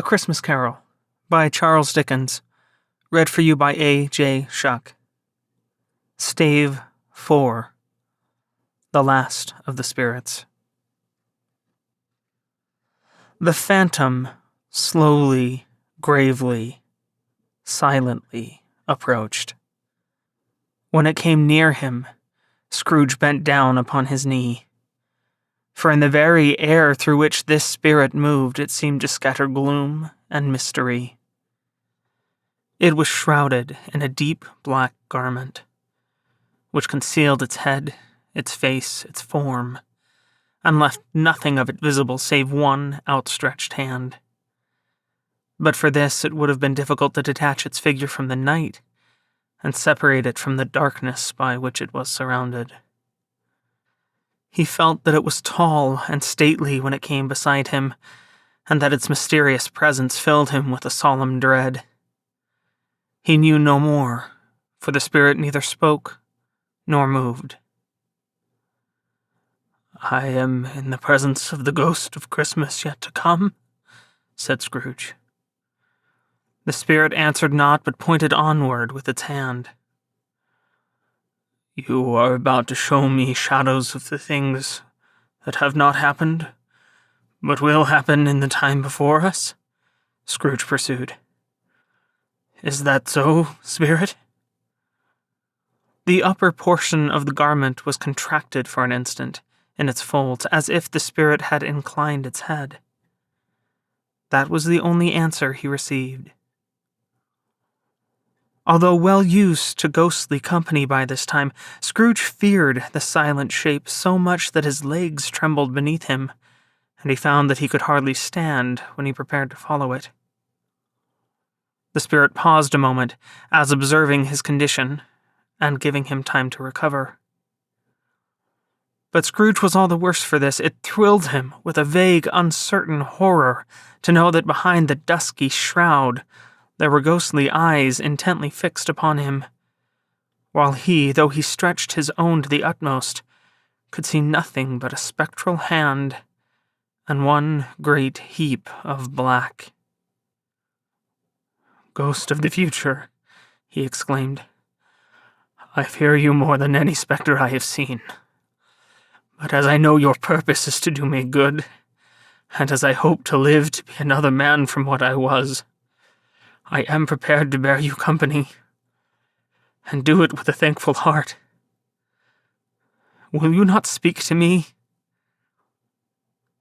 A Christmas Carol by Charles Dickens. Read for you by A.J. Shuck. Stave 4. The Last of the Spirits. The phantom slowly, gravely, silently approached. When it came near him, Scrooge bent down upon his knee. For in the very air through which this spirit moved, it seemed to scatter gloom and mystery. It was shrouded in a deep black garment, which concealed its head, its face, its form, and left nothing of it visible save one outstretched hand. But for this, it would have been difficult to detach its figure from the night and separate it from the darkness by which it was surrounded. He felt that it was tall and stately when it came beside him, and that its mysterious presence filled him with a solemn dread. He knew no more, for the spirit neither spoke nor moved. "I am in the presence of the ghost of Christmas yet to come," said Scrooge. The spirit answered not, but pointed onward with its hand. "You are about to show me shadows of the things that have not happened, but will happen in the time before us?" Scrooge pursued. "Is that so, spirit?" The upper portion of the garment was contracted for an instant in its folds, as if the spirit had inclined its head. That was the only answer he received. Although well used to ghostly company by this time, Scrooge feared the silent shape so much that his legs trembled beneath him, and he found that he could hardly stand when he prepared to follow it. The spirit paused a moment, as observing his condition, and giving him time to recover. But Scrooge was all the worse for this. It thrilled him with a vague, uncertain horror to know that behind the dusky shroud there were ghostly eyes intently fixed upon him, while he, though he stretched his own to the utmost, could see nothing but a spectral hand and one great heap of black. "Ghost of the future," he exclaimed, "I fear you more than any spectre I have seen. But as I know your purpose is to do me good, and as I hope to live to be another man from what I was, I am prepared to bear you company, and do it with a thankful heart. Will you not speak to me?"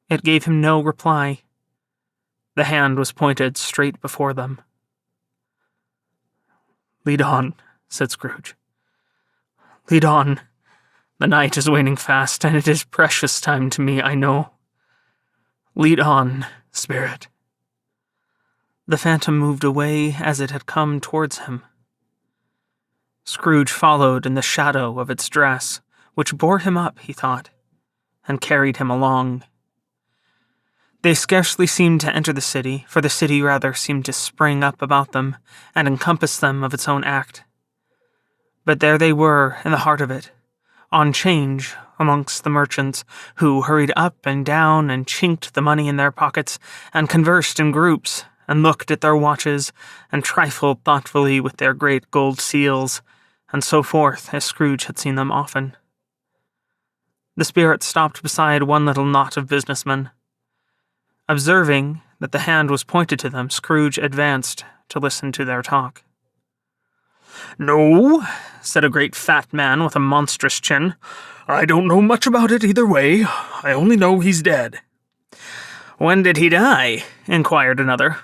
It gave him no reply. The hand was pointed straight before them. "Lead on," said Scrooge. "Lead on. The night is waning fast, and it is precious time to me, I know. Lead on, spirit." The phantom moved away as it had come towards him. Scrooge followed in the shadow of its dress, which bore him up, he thought, and carried him along. They scarcely seemed to enter the city, for the city rather seemed to spring up about them and encompass them of its own act. But there they were in the heart of it, on 'change amongst the merchants, who hurried up and down and chinked the money in their pockets and conversed in groups and looked at their watches and trifled thoughtfully with their great gold seals, and so forth, as Scrooge had seen them often. The spirit stopped beside one little knot of businessmen. Observing that the hand was pointed to them, Scrooge advanced to listen to their talk. "No," said a great fat man with a monstrous chin. "I don't know much about it either way. I only know he's dead." "When did he die?" inquired another.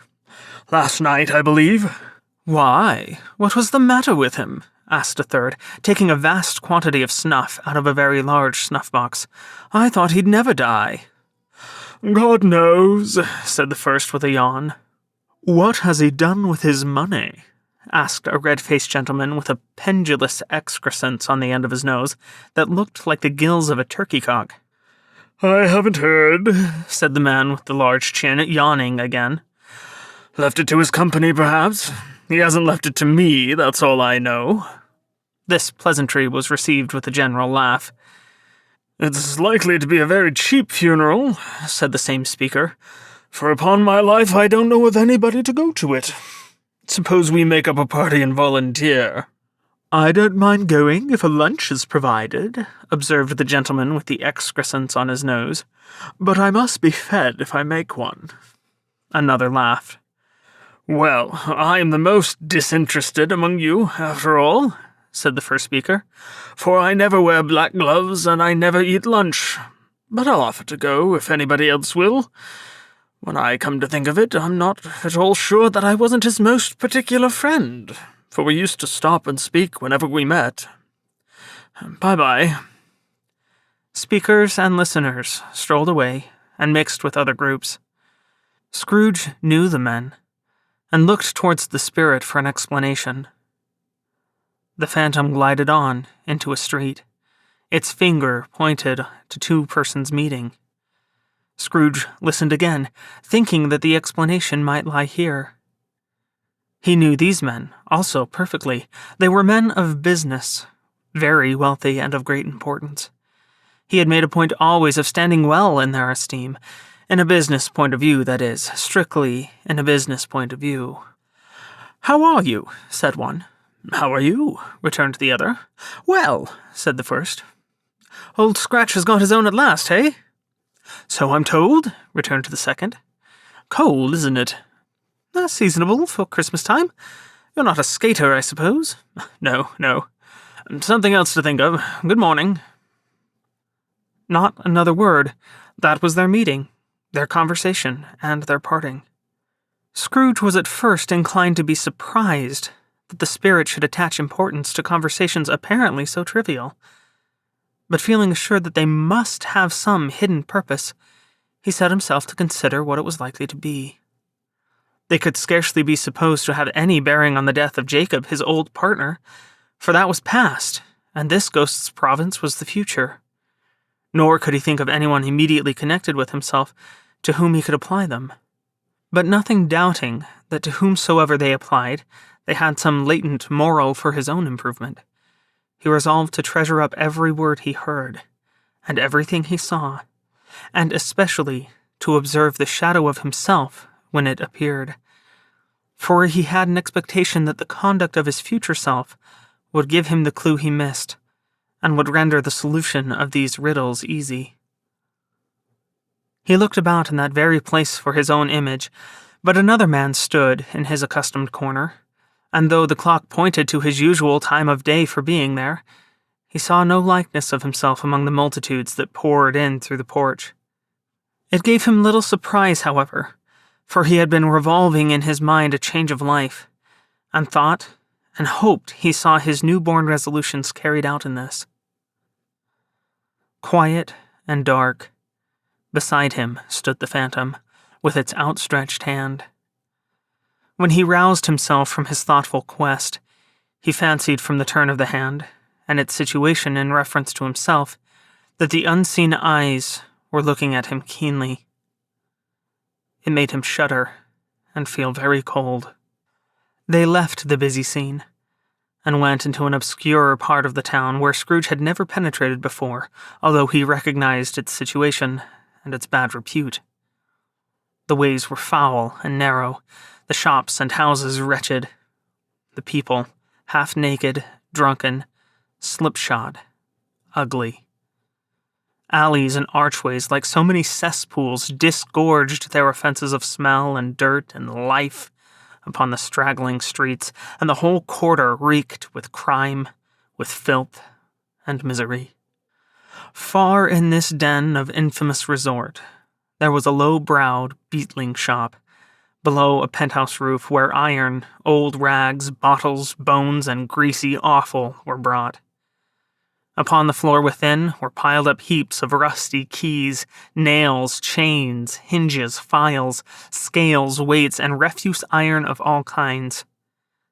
"Last night, I believe." "Why, what was the matter with him?" asked a third, taking a vast quantity of snuff out of a very large snuff-box. "I thought he'd never die." "God knows," said the first with a yawn. "What has he done with his money?" asked a red-faced gentleman with a pendulous excrescence on the end of his nose that looked like the gills of a turkey-cock. "I haven't heard," said the man with the large chin, yawning again. "Left it to his company, perhaps. He hasn't left it to me, that's all I know." This pleasantry was received with a general laugh. "It's likely to be a very cheap funeral," said the same speaker, For upon my life I don't know of anybody to go to it. Suppose we make up a party and volunteer." "I don't mind going if a lunch is provided," observed the gentleman with the excrescence on his nose, "but I must be fed if I make one." Another laughed. "Well, I am the most disinterested among you, after all," said the first speaker, "for I never wear black gloves and I never eat lunch. But I'll offer to go if anybody else will. When I come to think of it, I'm not at all sure that I wasn't his most particular friend, for we used to stop and speak whenever we met. Bye-bye." Speakers and listeners strolled away and mixed with other groups. Scrooge knew the men and looked towards the spirit for an explanation. The phantom glided on into a street. Its finger pointed to two persons meeting. Scrooge listened again, thinking that the explanation might lie here. He knew these men also perfectly. They were men of business, very wealthy and of great importance. He had made a point always of standing well in their esteem, in a business point of view, that is, strictly in a business point of view. "How are you?" said one. "How are you?" returned the other. "Well," said the first. "Old Scratch has got his own at last, hey?" "So I'm told," returned the second. "Cold, isn't it?" "Seasonable for Christmas time. You're not a skater, I suppose?" No. Something else to think of. Good morning." Not another word. That was their meeting, their conversation, and their parting. Scrooge was at first inclined to be surprised that the spirit should attach importance to conversations apparently so trivial. But feeling assured that they must have some hidden purpose, he set himself to consider what it was likely to be. They could scarcely be supposed to have any bearing on the death of Jacob, his old partner, for that was past, and this ghost's province was the future. Nor could he think of anyone immediately connected with himself to whom he could apply them. But nothing doubting that to whomsoever they applied, they had some latent moral for his own improvement, he resolved to treasure up every word he heard, and everything he saw, and especially to observe the shadow of himself when it appeared, for he had an expectation that the conduct of his future self would give him the clue he missed, and would render the solution of these riddles easy. He looked about in that very place for his own image, but another man stood in his accustomed corner, and though the clock pointed to his usual time of day for being there, he saw no likeness of himself among the multitudes that poured in through the porch. It gave him little surprise, however, for he had been revolving in his mind a change of life, and thought and hoped he saw his newborn resolutions carried out in this. Quiet and dark, beside him stood the phantom, with its outstretched hand. When he roused himself from his thoughtful quest, he fancied from the turn of the hand, and its situation in reference to himself, that the unseen eyes were looking at him keenly. It made him shudder and feel very cold. They left the busy scene, and went into an obscure part of the town where Scrooge had never penetrated before, although he recognized its situation and its bad repute. The ways were foul and narrow, the shops and houses wretched, the people half-naked, drunken, slipshod, ugly. Alleys and archways, like so many cesspools, disgorged their offenses of smell and dirt and life upon the straggling streets, and the whole quarter reeked with crime, with filth, and misery. Far in this den of infamous resort, there was a low-browed beetling shop, below a penthouse roof where iron, old rags, bottles, bones, and greasy offal were brought. Upon the floor within were piled up heaps of rusty keys, nails, chains, hinges, files, scales, weights, and refuse iron of all kinds.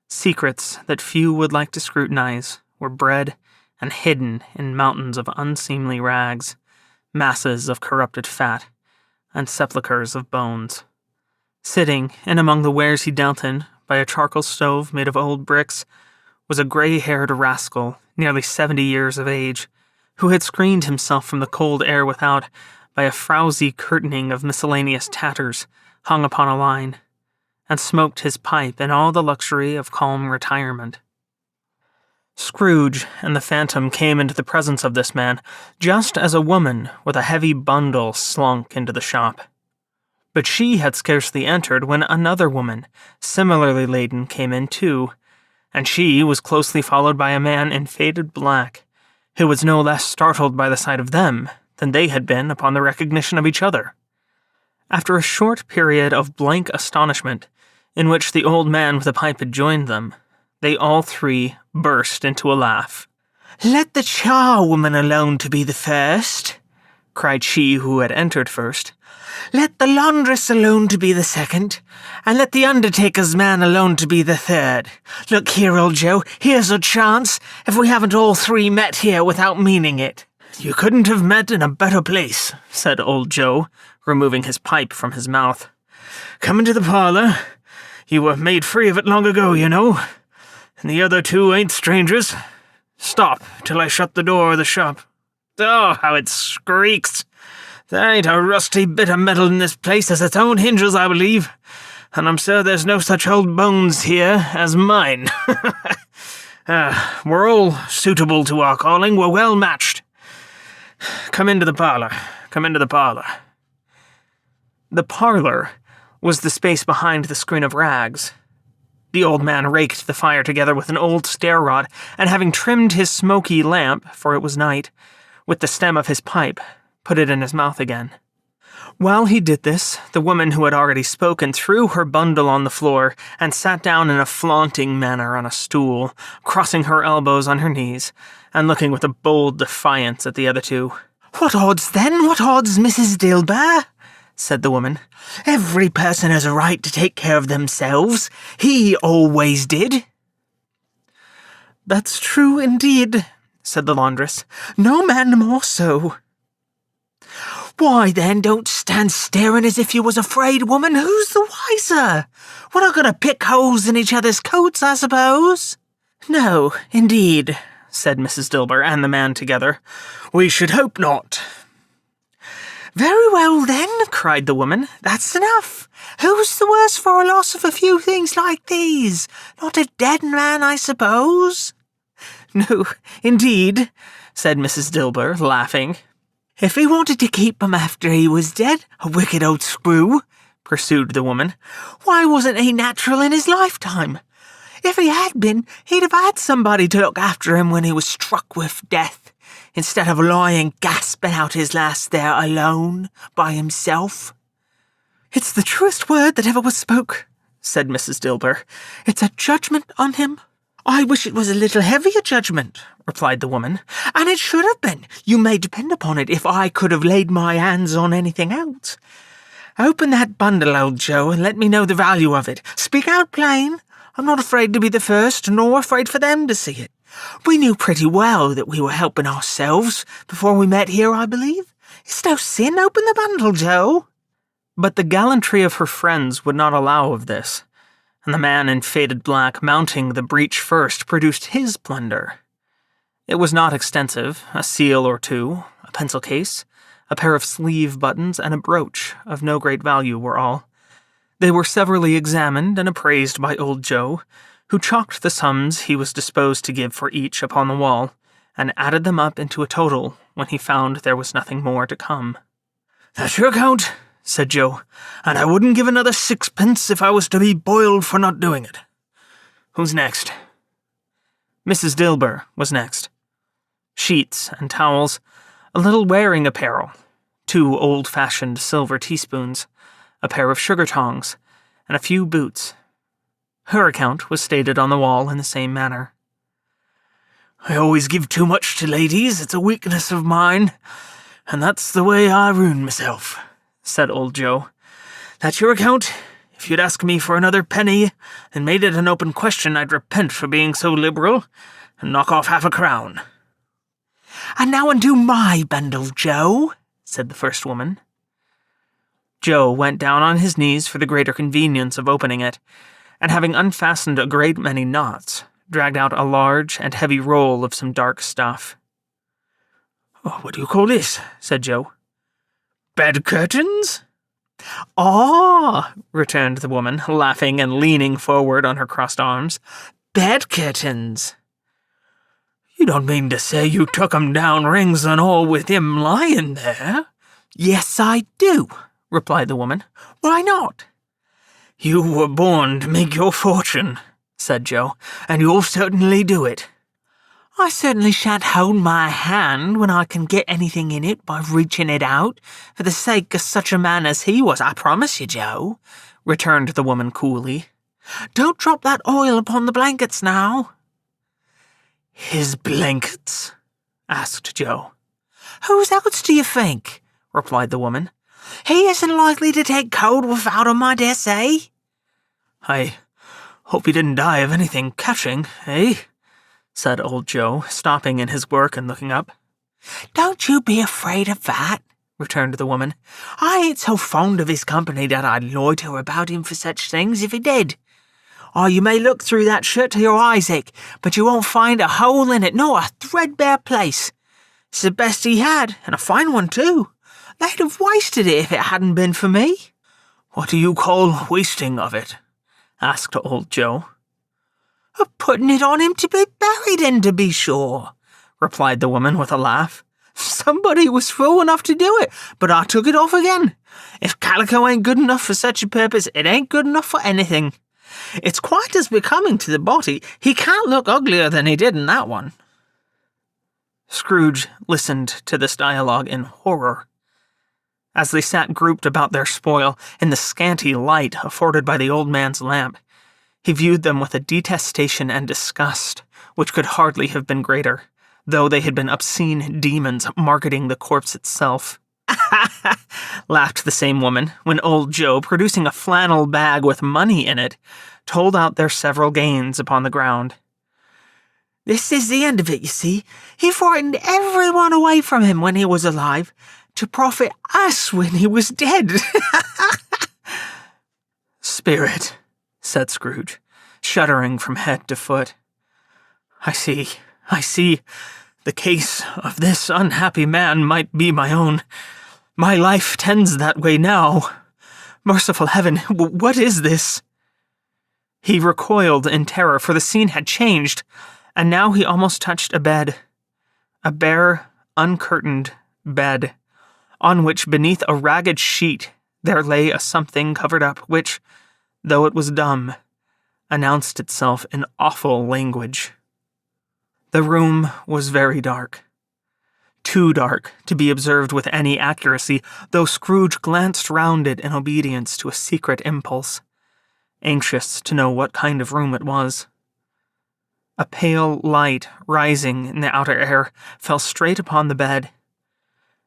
Secrets that few would like to scrutinize were bred and hidden in mountains of unseemly rags, masses of corrupted fat, and sepulchres of bones. Sitting in among the wares he dealt in, by a charcoal stove made of old bricks, was a gray-haired rascal, nearly 70 years of age, who had screened himself from the cold air without by a frowsy curtaining of miscellaneous tatters, hung upon a line, and smoked his pipe in all the luxury of calm retirement. Scrooge and the Phantom came into the presence of this man just as a woman with a heavy bundle slunk into the shop. But she had scarcely entered when another woman, similarly laden, came in too, and she was closely followed by a man in faded black, who was no less startled by the sight of them than they had been upon the recognition of each other. After a short period of blank astonishment, in which the old man with the pipe had joined them, they all three burst into a laugh. "Let the charwoman alone to be the first," cried she who had entered first. "Let the laundress alone to be the second, and let the undertaker's man alone to be the third. Look here, old Joe, here's a chance, if we haven't all three met here without meaning it." "You couldn't have met in a better place," said old Joe, removing his pipe from his mouth. "Come into the parlor. You were made free of it long ago, you know, and the other two ain't strangers. Stop till I shut the door of the shop. Oh, how it squeaks! There ain't a rusty bit of metal in this place as its own hinges, I believe, and I'm sure there's no such old bones here as mine. We're all suitable to our calling. We're well matched. Come into the parlor. Come into the parlor." The parlor was the space behind the screen of rags. The old man raked the fire together with an old stair-rod, and having trimmed his smoky lamp, for it was night, with the stem of his pipe, put it in his mouth again. While he did this, the woman who had already spoken threw her bundle on the floor and sat down in a flaunting manner on a stool, crossing her elbows on her knees, and looking with a bold defiance at the other two. "What odds, then? What odds, Mrs. Dilber?" said the woman. "Every person has a right to take care of themselves. He always did." "That's true, indeed," said the laundress. "No man more so." "Why, then, don't stand staring as if you was afraid, woman. Who's the wiser? We're not going to pick holes in each other's coats, I suppose." "No, indeed," said Mrs. Dilber and the man together. "We should hope not." "Very well, then," cried the woman. "That's enough. Who's the worse for a loss of a few things like these? Not a dead man, I suppose?" "No, indeed," said Mrs. Dilber, laughing. "If he wanted to keep 'em after he was dead, a wicked old screw," pursued the woman, "why wasn't he natural in his lifetime? If he had been, he'd have had somebody to look after him when he was struck with death, instead of lying gasping out his last there alone, by himself." "It's the truest word that ever was spoke," said Mrs. Dilber. "It's a judgment on him." "I wish it was a little heavier judgment," replied the woman, "and it should have been, you may depend upon it, if I could have laid my hands on anything else. Open that bundle, old Joe, and let me know the value of it. Speak out plain. I'm not afraid to be the first, nor afraid for them to see it. We knew pretty well that we were helping ourselves before we met here, I believe. It's no sin. Open the bundle, Joe." But the gallantry of her friends would not allow of this, and the man in faded black mounting the breach first produced his plunder. It was not extensive, a seal or two, a pencil case, a pair of sleeve buttons, and a brooch of no great value were all. They were severally examined and appraised by old Joe, who chalked the sums he was disposed to give for each upon the wall, and added them up into a total when he found there was nothing more to come. "That's your account," said Joe, "and I wouldn't give another sixpence if I was to be boiled for not doing it. Who's next?" Mrs. Dilber was next. Sheets and towels, a little wearing apparel, 2 old-fashioned silver teaspoons, a pair of sugar tongs, and a few boots. Her account was stated on the wall in the same manner. "I always give too much to ladies. It's a weakness of mine, and that's the way I ruin myself," said old Joe. "That's your account. If you'd ask me for another penny and made it an open question, I'd repent for being so liberal and knock off half a crown." "And now undo my bundle, Joe," said the first woman. Joe went down on his knees for the greater convenience of opening it, and having unfastened a great many knots, dragged out a large and heavy roll of some dark stuff. "Oh, what do you call this?" said Joe. "Bed curtains?" "Ah," returned the woman, laughing and leaning forward on her crossed arms. "Bed curtains." "You don't mean to say you took 'em down, rings and all, with him lying there?" "Yes, I do," replied the woman. "Why not?" "You were born to make your fortune," said Joe, "and you'll certainly do it." "I certainly shan't hold my hand when I can get anything in it by reaching it out, for the sake of such a man as he was, I promise you, Joe," returned the woman coolly. "Don't drop that oil upon the blankets now." "His blankets?" asked Joe. "Whose else do you think?" replied the woman. "He isn't likely to take cold without 'em, I dare say." "I hope he didn't die of anything catching, eh?" said old Joe, stopping in his work and looking up. "Don't you be afraid of that," returned the woman. "I ain't so fond of his company that I'd loiter about him for such things if he did. Oh, you may look through that shirt to your Isaac, but you won't find a hole in it, nor a threadbare place. It's the best he had, and a fine one too. They'd have wasted it if it hadn't been for me." "What do you call wasting of it?" asked old Joe. "Putting it on him to be buried in, to be sure," replied the woman with a laugh. "Somebody was fool enough to do it, but I took it off again. If calico ain't good enough for such a purpose, it ain't good enough for anything. It's quite as becoming to the body. He can't look uglier than he did in that one." Scrooge listened to this dialogue in horror. As they sat grouped about their spoil in the scanty light afforded by the old man's lamp, he viewed them with a detestation and disgust which could hardly have been greater, though they had been obscene demons marketing the corpse itself. Laughed the same woman, when old Joe, producing a flannel bag with money in it, told out their several gains upon the ground. "This is the end of it, you see. He frightened everyone away from him when he was alive, to profit us when he was dead." "Spirit," said Scrooge, shuddering from head to foot. I see. The case of this unhappy man might be my own. My life tends that way now. Merciful heaven, what is this?" He recoiled in terror, for the scene had changed, and now he almost touched a bed. A bare, uncurtained bed, on which, beneath a ragged sheet, there lay a something covered up, which, though it was dumb, announced itself in awful language. The room was very dark. Too dark to be observed with any accuracy, though Scrooge glanced round it in obedience to a secret impulse, anxious to know what kind of room it was. A pale light rising in the outer air fell straight upon the bed,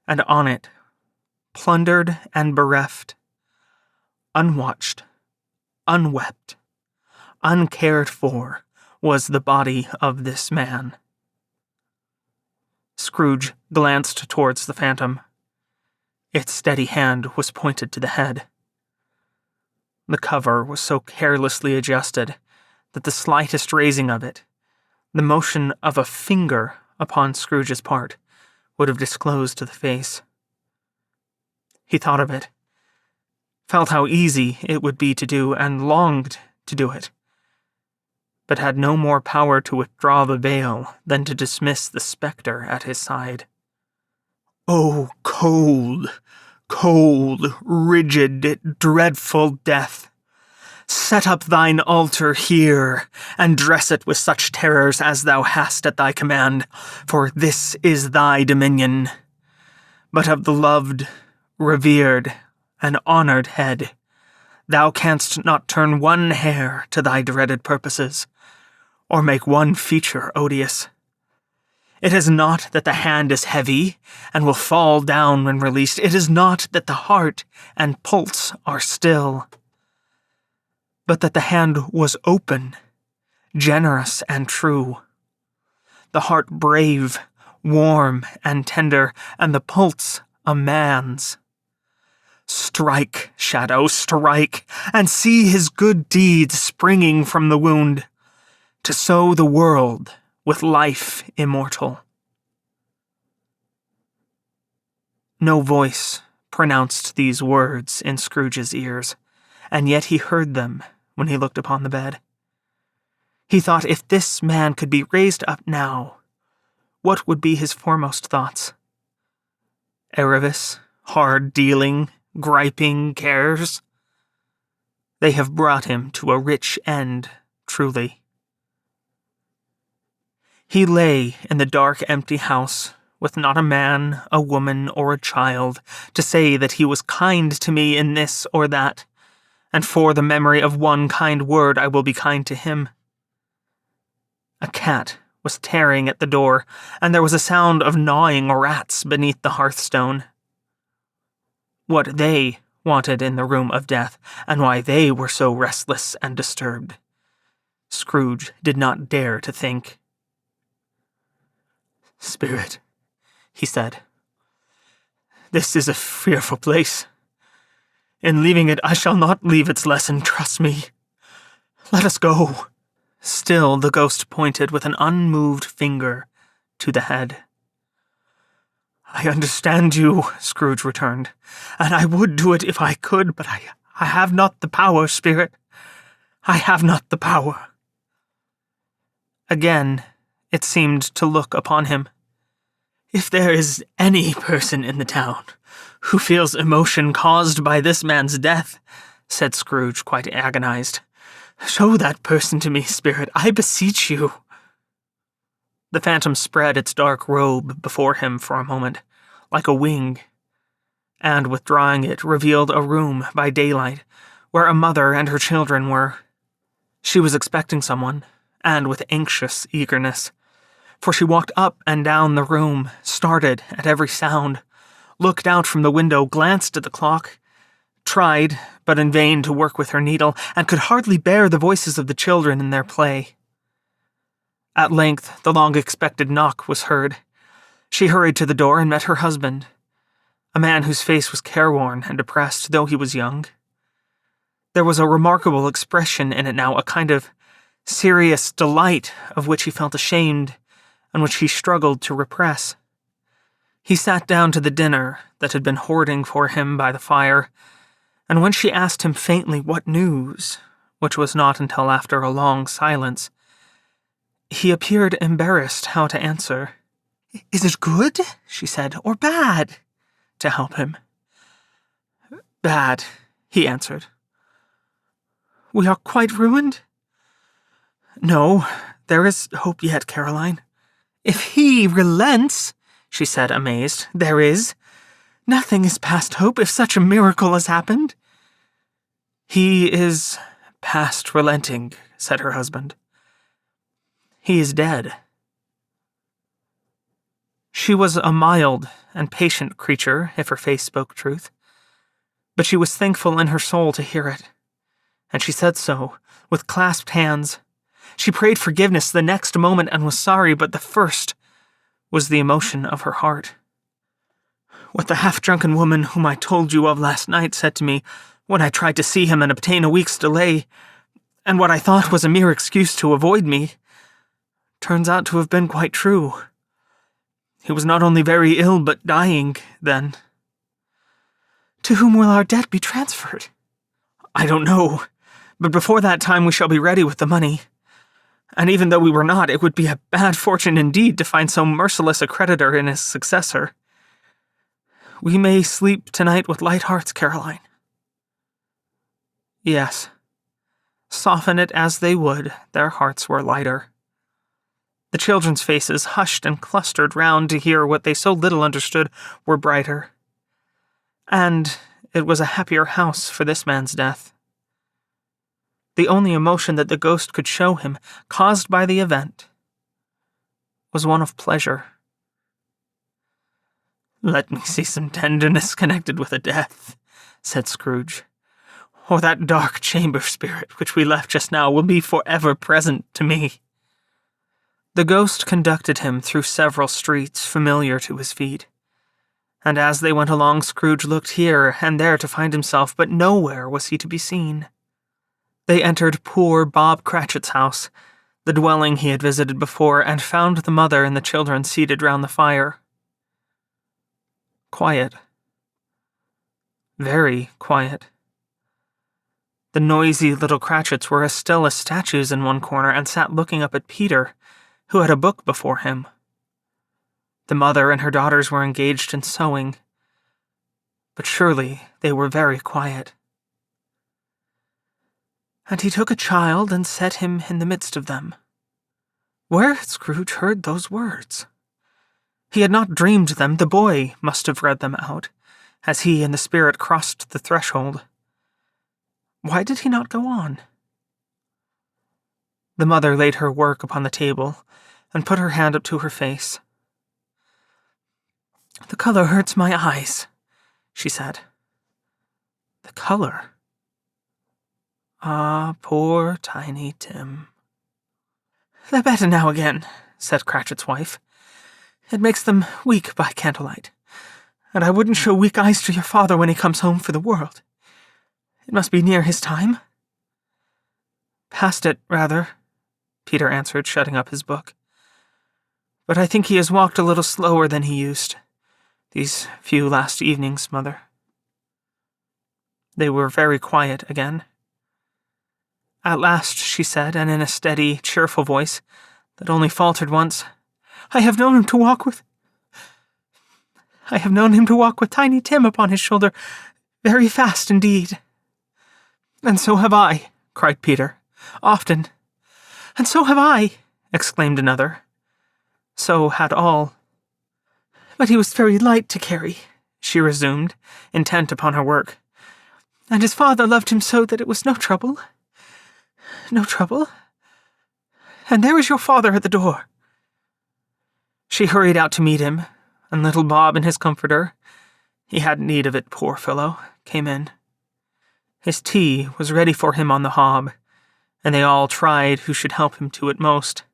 and on it, plundered and bereft, unwatched, unwept, uncared for, was the body of this man. Scrooge glanced towards the phantom. Its steady hand was pointed to the head. The cover was so carelessly adjusted that the slightest raising of it, the motion of a finger upon Scrooge's part, would have disclosed the face. He thought of it, felt how easy it would be to do, and longed to do it, but had no more power to withdraw the veil than to dismiss the spectre at his side. "Oh, cold, cold, rigid, dreadful death! Set up thine altar here, and dress it with such terrors as thou hast at thy command, for this is thy dominion. But of the loved, revered, and honored head, thou canst not turn one hair to thy dreaded purposes, or make one feature odious. It is not that the hand is heavy, and will fall down when released. It is not that the heart and pulse are still, but that the hand was open, generous and true, the heart brave, warm and tender, and the pulse a man's. Strike, shadow, strike, and see his good deeds springing from the wound, to sow the world with life immortal." No voice pronounced these words in Scrooge's ears, and yet he heard them when he looked upon the bed. He thought, if this man could be raised up now, what would be his foremost thoughts? Erebus, hard-dealing, griping cares? They have brought him to a rich end, truly. He lay in the dark, empty house, with not a man, a woman, or a child to say that he was kind to me in this or that, and for the memory of one kind word I will be kind to him. A cat was tearing at the door, and there was a sound of gnawing rats beneath the hearthstone. What they wanted in the room of death, and why they were so restless and disturbed, Scrooge did not dare to think. "Spirit," he said, "this is a fearful place. In leaving it, I shall not leave its lesson, trust me. Let us go." Still the ghost pointed with an unmoved finger to the head. "I understand you," Scrooge returned, "and I would do it if I could, but I have not the power, Spirit. I have not the power." Again, it seemed to look upon him. "If there is any person in the town who feels emotion caused by this man's death," said Scrooge, quite agonized, "show that person to me, Spirit, I beseech you." The phantom spread its dark robe before him for a moment, like a wing, and withdrawing it revealed a room by daylight, where a mother and her children were. She was expecting someone, and with anxious eagerness, for she walked up and down the room, started at every sound, looked out from the window, glanced at the clock, tried, but in vain, to work with her needle, and could hardly bear the voices of the children in their play. At length, the long-expected knock was heard. She hurried to the door and met her husband, a man whose face was careworn and depressed, though he was young. There was a remarkable expression in it now, a kind of serious delight of which he felt ashamed and which he struggled to repress. He sat down to the dinner that had been hoarding for him by the fire, and when she asked him faintly what news, which was not until after a long silence, he appeared embarrassed how to answer. "Is it good," she said, "or bad?" to help him. "Bad," he answered. "We are quite ruined?" "No, there is hope yet, Caroline." "If he relents," she said, amazed, "there is. Nothing is past hope if such a miracle has happened." "He is past relenting," said her husband. "He is dead." She was a mild and patient creature, if her face spoke truth, but she was thankful in her soul to hear it, and she said so, with clasped hands. She prayed forgiveness the next moment and was sorry, but the first was the emotion of her heart. "What the half-drunken woman whom I told you of last night said to me when I tried to see him and obtain a week's delay, and what I thought was a mere excuse to avoid me, turns out to have been quite true. He was not only very ill, but dying, then." "To whom will our debt be transferred?" "I don't know, but before that time we shall be ready with the money. And even though we were not, it would be a bad fortune indeed to find so merciless a creditor in his successor. We may sleep tonight with light hearts, Caroline." Yes. Soften it as they would, their hearts were lighter. The children's faces, hushed and clustered round to hear what they so little understood, were brighter. And it was a happier house for this man's death. The only emotion that the ghost could show him, caused by the event, was one of pleasure. "Let me see some tenderness connected with a death," said Scrooge, "or that dark chamber, Spirit, which we left just now, will be forever present to me." The ghost conducted him through several streets familiar to his feet, and as they went along, Scrooge looked here and there to find himself, but nowhere was he to be seen. They entered poor Bob Cratchit's house, the dwelling he had visited before, and found the mother and the children seated round the fire. Quiet. Very quiet. The noisy little Cratchits were as still as statues in one corner and sat looking up at Peter, who had a book before him. The mother and her daughters were engaged in sewing, but surely they were very quiet. And he took a child and set him in the midst of them. Where had Scrooge heard those words? He had not dreamed them. The boy must have read them out, as he and the spirit crossed the threshold. Why did he not go on? The mother laid her work upon the table and put her hand up to her face. "The color hurts my eyes," she said. "The color? Ah, poor Tiny Tim." "They're better now again," said Cratchit's wife. "It makes them weak by candlelight, and I wouldn't show weak eyes to your father when he comes home for the world. It must be near his time." "Past it, rather," Peter answered, shutting up his book. "But I think he has walked a little slower than he used, these few last evenings, Mother." They were very quiet again. At last she said, and in a steady, cheerful voice that only faltered once, I have known him to walk with Tiny Tim upon his shoulder very fast indeed." "And so have I," cried Peter. "Often." "And so have I," exclaimed another. So had all. "But he was very light to carry," she resumed, intent upon her work. "And his father loved him so that it was no trouble. No trouble. And there is your father at the door." She hurried out to meet him, and little Bob and his comforter, he had need of it, poor fellow, came in. His tea was ready for him on the hob, and they all tried who should help him to it most.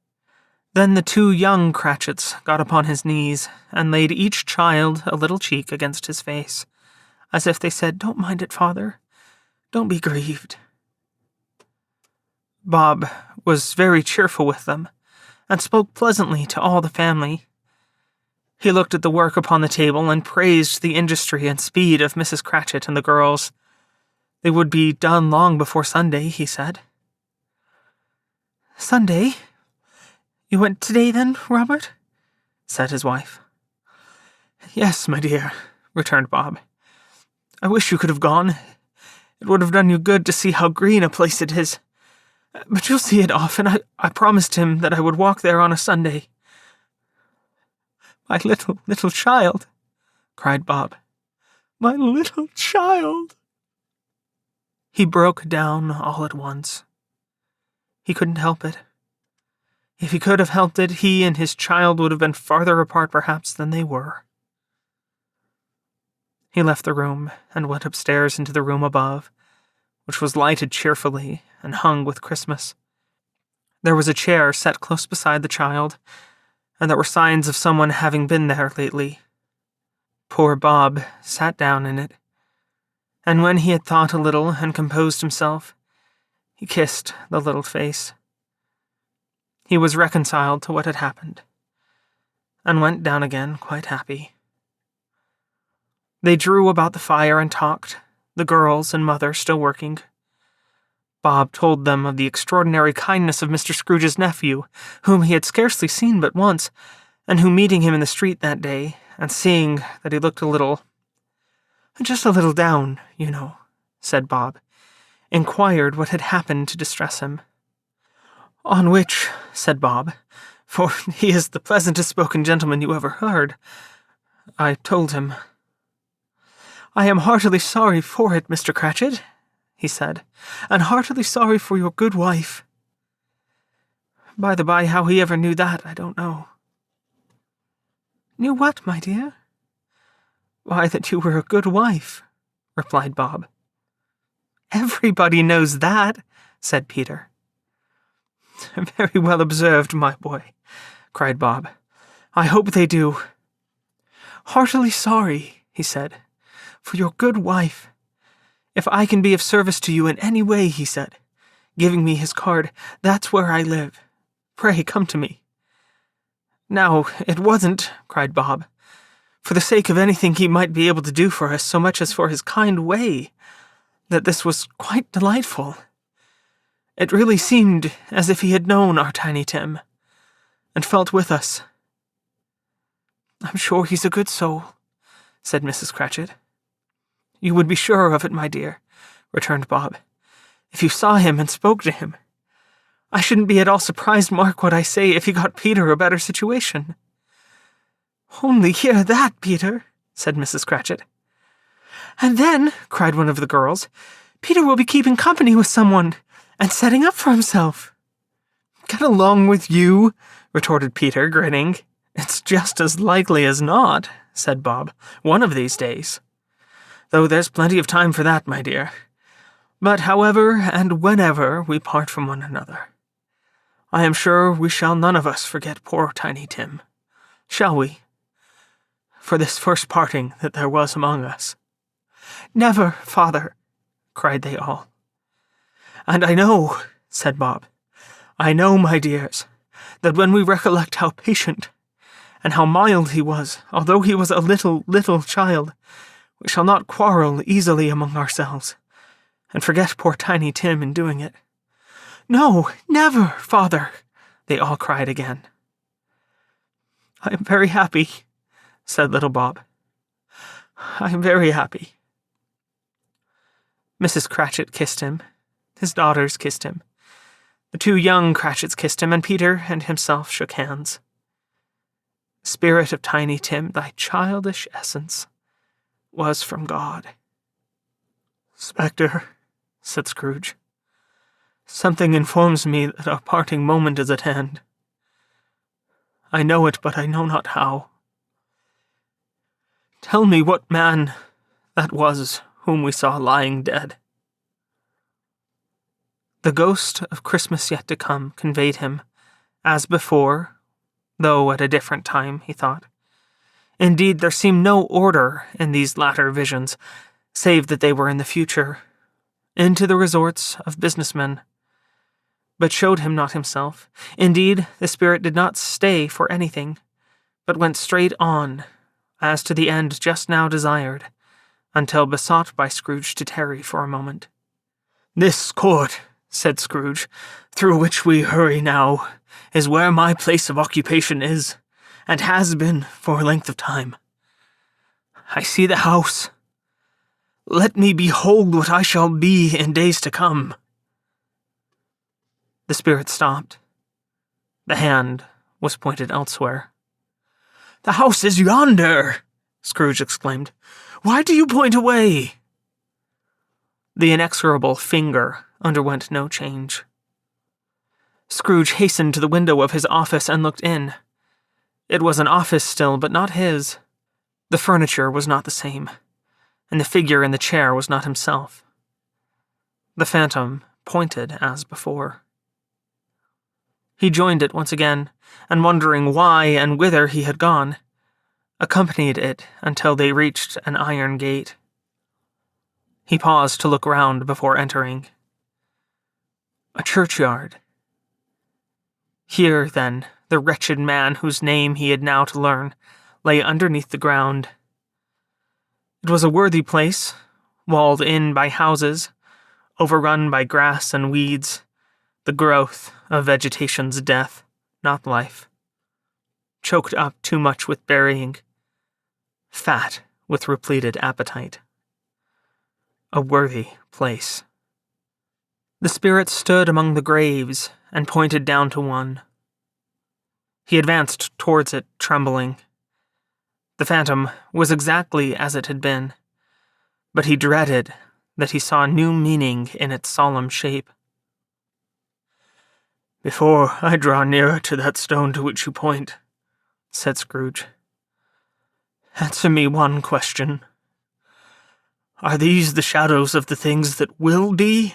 Then the two young Cratchits got upon his knees, and laid each child a little cheek against his face, as if they said, "Don't mind it, father. Don't be grieved." Bob was very cheerful with them, and spoke pleasantly to all the family. He looked at the work upon the table and praised the industry and speed of Mrs. Cratchit and the girls. They would be done long before Sunday, he said. "Sunday? You went today, then, Robert?" said his wife. "Yes, my dear," returned Bob. "I wish you could have gone. It would have done you good to see how green a place it is. But you'll see it often. I promised him that I would walk there on a Sunday." "My little child," cried Bob. "My little child." He broke down all at once. He couldn't help it. If he could have helped it, he and his child would have been farther apart perhaps than they were. He left the room and went upstairs into the room above, which was lighted cheerfully and hung with Christmas. There was a chair set close beside the child, and there were signs of someone having been there lately. Poor Bob sat down in it, and when he had thought a little and composed himself, he kissed the little face. He was reconciled to what had happened, and went down again quite happy. They drew about the fire and talked, the girls and mother still working. Bob told them of the extraordinary kindness of Mr. Scrooge's nephew, whom he had scarcely seen but once, and who, meeting him in the street that day, and seeing that he looked just a little down, you know, said Bob, inquired what had happened to distress him. "On which," said Bob, "for he is the pleasantest spoken gentleman you ever heard, I told him. I am heartily sorry for it, Mr. Cratchit," he said, "and heartily sorry for your good wife. By the by, how he ever knew that, I don't know." "Knew what, my dear?" "Why, that you were a good wife," replied Bob. "Everybody knows that," said Peter. "Very well observed, my boy," cried Bob. "I hope they do. Heartily sorry," he said, "for your good wife. If I can be of service to you in any way," he said, giving me his card, "that's where I live. Pray come to me." "Now, it wasn't," cried Bob, for the sake of anything he might be able to do for us so much as for his kind way, that this was quite delightful. It really seemed as if he had known our Tiny Tim, and felt with us. I'm sure he's a good soul, said Mrs. Cratchit. You would be sure of it, my dear, returned Bob, if you saw him and spoke to him. I shouldn't be at all surprised, mark what I say, if he got Peter a better situation. Only hear that, Peter, said Mrs. Cratchit. And then, cried one of the girls, Peter will be keeping company with someone, and setting up for himself. Get along with you, retorted Peter, grinning. It's just as likely as not, said Bob, one of these days. Though there's plenty of time for that, my dear. But however and whenever we part from one another, I am sure we shall none of us forget poor Tiny Tim. Shall we? For this first parting that there was among us. Never, father, cried they all. And I know, said Bob, I know, my dears, that when we recollect how patient and how mild he was, although he was a little child, we shall not quarrel easily among ourselves, and forget poor Tiny Tim in doing it. No, never, father, they all cried again. I am very happy, said little Bob. I am very happy. Mrs. Cratchit kissed him. His daughters kissed him. The two young Cratchits kissed him, and Peter and himself shook hands. Spirit of Tiny Tim, thy childish essence was from God. Spectre, said Scrooge, something informs me that our parting moment is at hand. I know it, but I know not how. Tell me what man that was whom we saw lying dead. The ghost of Christmas yet to come conveyed him, as before, though at a different time, he thought. Indeed, there seemed no order in these latter visions, save that they were in the future, into the resorts of businessmen, but showed him not himself. Indeed, the spirit did not stay for anything, but went straight on, as to the end just now desired, until besought by Scrooge to tarry for a moment. This court, said Scrooge, through which we hurry now, is where my place of occupation is, and has been for a length of time. I see the house. Let me behold what I shall be in days to come. The spirit stopped. The hand was pointed elsewhere. The house is yonder, Scrooge exclaimed. Why do you point away? The inexorable finger underwent no change. Scrooge hastened to the window of his office and looked in. It was an office still, but not his. The furniture was not the same, and the figure in the chair was not himself. The phantom pointed as before. He joined it once again, and wondering why and whither he had gone, accompanied it until they reached an iron gate. He paused to look round before entering. A churchyard. Here, then, the wretched man whose name he had now to learn lay underneath the ground. It was a worthy place, walled in by houses, overrun by grass and weeds, the growth of vegetation's death, not life. Choked up too much with burying, fat with repleted appetite. A worthy place. The spirit stood among the graves and pointed down to one. He advanced towards it, trembling. The phantom was exactly as it had been, but he dreaded that he saw new meaning in its solemn shape. Before I draw nearer to that stone to which you point, said Scrooge, answer me one question. Are these the shadows of the things that will be?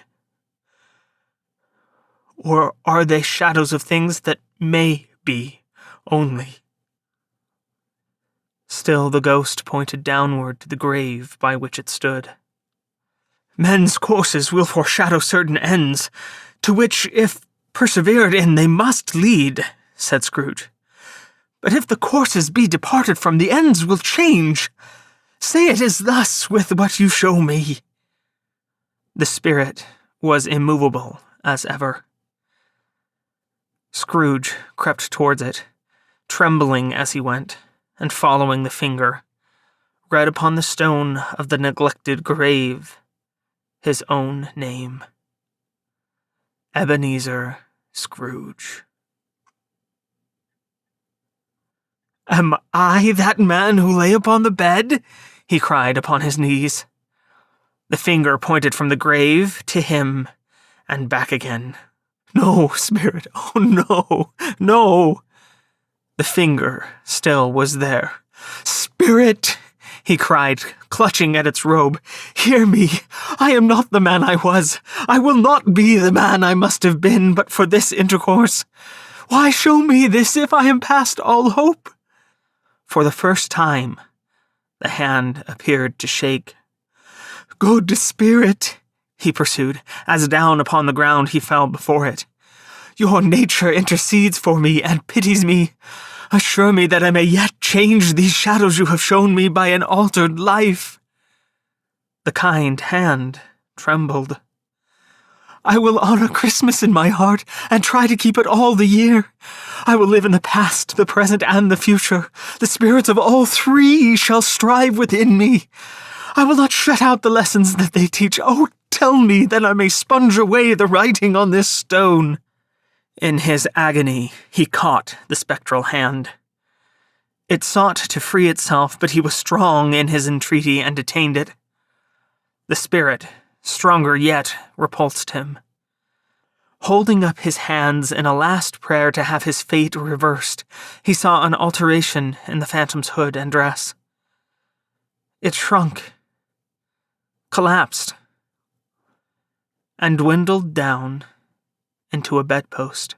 Or are they shadows of things that may be only? Still the ghost pointed downward to the grave by which it stood. Men's courses will foreshadow certain ends, to which, if persevered in, they must lead, said Scrooge. But if the courses be departed from, the ends will change. Say it is thus with what you show me." The spirit was immovable as ever. Scrooge crept towards it, trembling as he went, and following the finger, read upon the stone of the neglected grave his own name: Ebenezer Scrooge. "Am I that man who lay upon the bed?" he cried upon his knees. The finger pointed from the grave to him and back again. "No, spirit, oh no, no!" The finger still was there. "Spirit," he cried, clutching at its robe, "hear me. I am not the man I was. I will not be the man I must have been but for this intercourse. Why show me this if I am past all hope?" For the first time, the hand appeared to shake. "Good spirit," he pursued, as down upon the ground he fell before it, "your nature intercedes for me and pities me. Assure me that I may yet change these shadows you have shown me by an altered life." The kind hand trembled. "I will honor Christmas in my heart and try to keep it all the year. I will live in the past, the present, and the future. The spirits of all three shall strive within me. I will not shut out the lessons that they teach. Oh, tell me that I may sponge away the writing on this stone." In his agony, he caught the spectral hand. It sought to free itself, but he was strong in his entreaty and detained it. The spirit, stronger yet, repulsed him. Holding up his hands in a last prayer to have his fate reversed, he saw an alteration in the phantom's hood and dress. It shrunk, collapsed, and dwindled down into a bedpost.